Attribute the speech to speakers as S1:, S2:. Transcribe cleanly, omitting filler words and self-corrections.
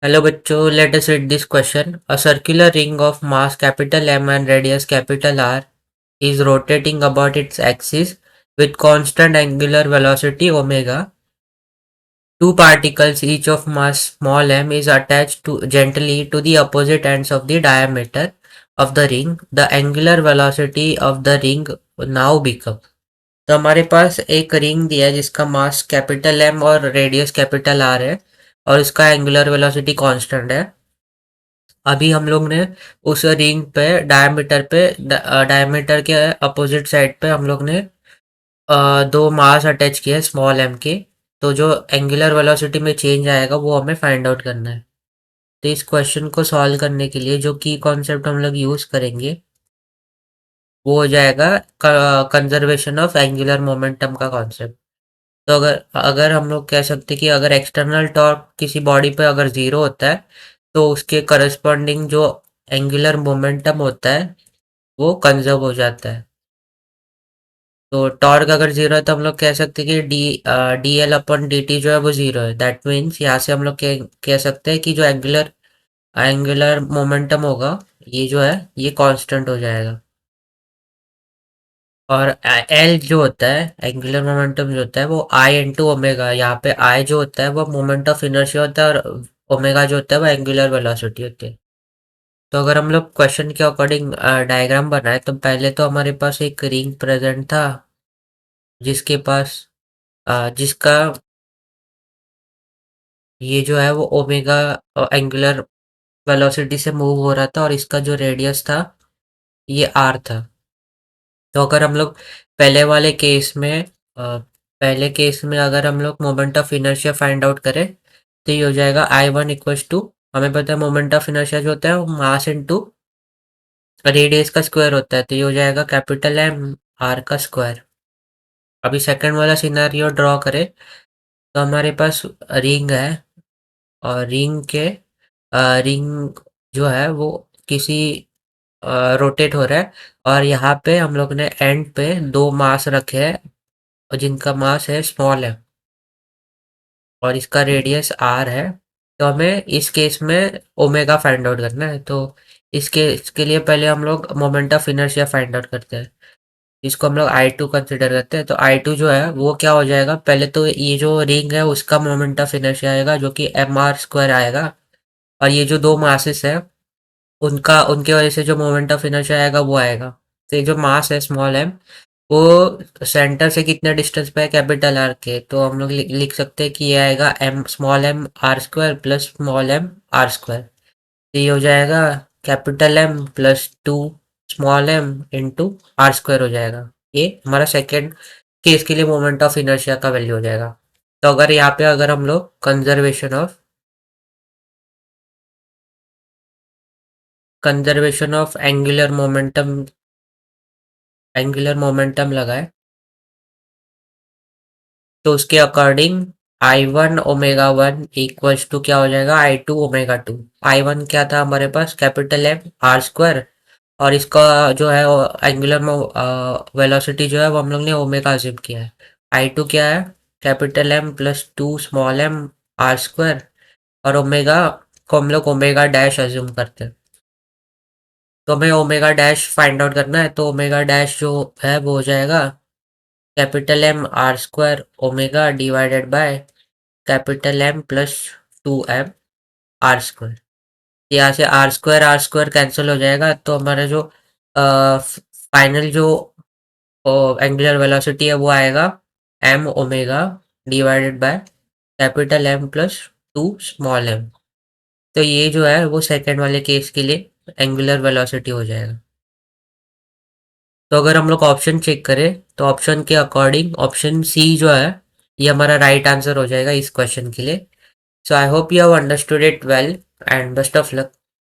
S1: Hello बच्चों, let us read this question. A circular ring of mass capital M and radius capital R is rotating about its axis with constant angular velocity omega. Two particles, each of mass small m, is attached gently to the opposite ends of the diameter of the ring. The angular velocity of the ring now becomes. तो हमारे पास एक ring दिया है जिसका mass capital M और radius capital R है और उसका एंगुलर वेलोसिटी कांस्टेंट है। अभी हम लोग ने उस रिंग पे डायमीटर के अपोजिट साइड पे हम लोग ने दो मास अटैच किए स्मॉल एम के। तो जो एंगुलर वेलोसिटी में चेंज आएगा वो हमें फाइंड आउट करना है। तो इस क्वेश्चन को सॉल्व करने के लिए जो की कॉन्सेप्ट हम लोग यूज करेंगे वो हो जाएगा कंजर्वेशन ऑफ एंगुलर मोमेंटम का कॉन्सेप्ट। तो अगर अगर हम लोग कह सकते कि अगर एक्सटर्नल टॉर्क किसी बॉडी पे अगर जीरो होता है तो उसके करस्पॉन्डिंग जो एंगुलर मोमेंटम होता है वो कंजर्व हो जाता है। तो टॉर्क अगर जीरो है तो हम लोग कह सकते हैं कि D L upon D T जो है वो जीरो है। दैट मीन्स यहाँ से हम लोग कह सकते हैं कि जो एंगुलर एंगुलर मोमेंटम होगा ये जो है ये कांस्टेंट हो जाएगा। और एल जो होता है एंगुलर मोमेंटम जो होता है वो आई इंटू ओमेगा। यहाँ पे आई जो होता है वो मोमेंट ऑफ इनर्शिया होता है और ओमेगा जो होता है वो एंगुलर वेलोसिटी होती है। तो अगर हम लोग क्वेश्चन के अकॉर्डिंग डायग्राम बनाए तो पहले तो हमारे पास एक रिंग प्रेजेंट था जिसके पास जिसका ये जो है वो ओमेगा एंगुलर वेलोसिटी से मूव हो रहा था और इसका जो रेडियस था ये आर था। तो अगर हम लोग पहले वाले केस में पहले केस में अगर हम लोग moment of inertia find out करें तो ये हो जाएगा आई वन इक्वल्स टू, हमें पता है मोमेंट ऑफ इनर्शिया जो होता है वो मास इनटू रेडियस का स्क्वायर होता है। तो ये हो जाएगा कैपिटल एम आर का स्क्वायर। अभी सेकंड वाला सिनेरियो ड्रॉ करें तो हमारे पास रिंग है और रिंग जो है वो किसी रोटेट हो रहा है और यहाँ पे हम लोग ने एंड पे दो मास रखे हैं और जिनका मास है स्मॉल है और इसका रेडियस आर है। तो हमें इस केस में ओमेगा फाइंड आउट करना है। तो इसके लिए पहले हम लोग moment of inertia find out करते हैं। इसको हम लोग आई टू कंसिडर करते हैं। तो आई टू जो है वो क्या हो जाएगा, पहले तो ये जो रिंग है उसका मोमेंट ऑफ इनर्शिया आएगा जो कि एम आर स्क्वायर आएगा और ये जो दो मासेस है उनका उनके वजह से जो मोमेंट ऑफ इनर्शिया आएगा वो आएगा। तो ये जो मास है स्मॉल एम वो सेंटर से कितने डिस्टेंस पे है कैपिटल आर के, तो हम लोग लिख सकते हैं कि ये आएगा M small M R square plus small M R square. तो ये हो जाएगा capital M plus two small M into R square हो जाएगा। ये हमारा सेकेंड केस के लिए मोमेंट ऑफ इनर्शिया का वैल्यू हो जाएगा। तो अगर यहाँ पे अगर हम लोग कंजर्वेशन ऑफ एंगुलर मोमेंटम लगाए तो उसके according I one omega one equals to क्या हो जाएगा I two omega two. I one क्या था हमारे पास कैपिटल एम आर स्क्वायर और इसका जो है एंगुलर वेलोसिटी जो है वो हम लोग ने ओमेगा अज्यूम किया है। आई टू क्या है capital M plus two small M R square और ओमेगा को हम लोग ओमेगा डैश अज्यूम करते हैं। तो हमें ओमेगा डैश फाइंड आउट करना है। तो ओमेगा डैश जो है वो हो जाएगा capital M R square omega divided by capital M plus two M R square. यहाँ से आर स्क्वायर कैंसिल हो जाएगा तो हमारा जो फाइनल जो एंगुलर वेलोसिटी है वो आएगा M omega divided by capital M plus two small M. तो ये जो है वो सेकेंड वाले केस के लिए एंगुलर वेलोसिटी हो जाएगा। तो अगर हम लोग ऑप्शन चेक करें तो ऑप्शन के अकॉर्डिंग ऑप्शन सी जो है ये हमारा राइट आंसर हो जाएगा इस क्वेश्चन के लिए। So I hope you have understood it well and best of luck.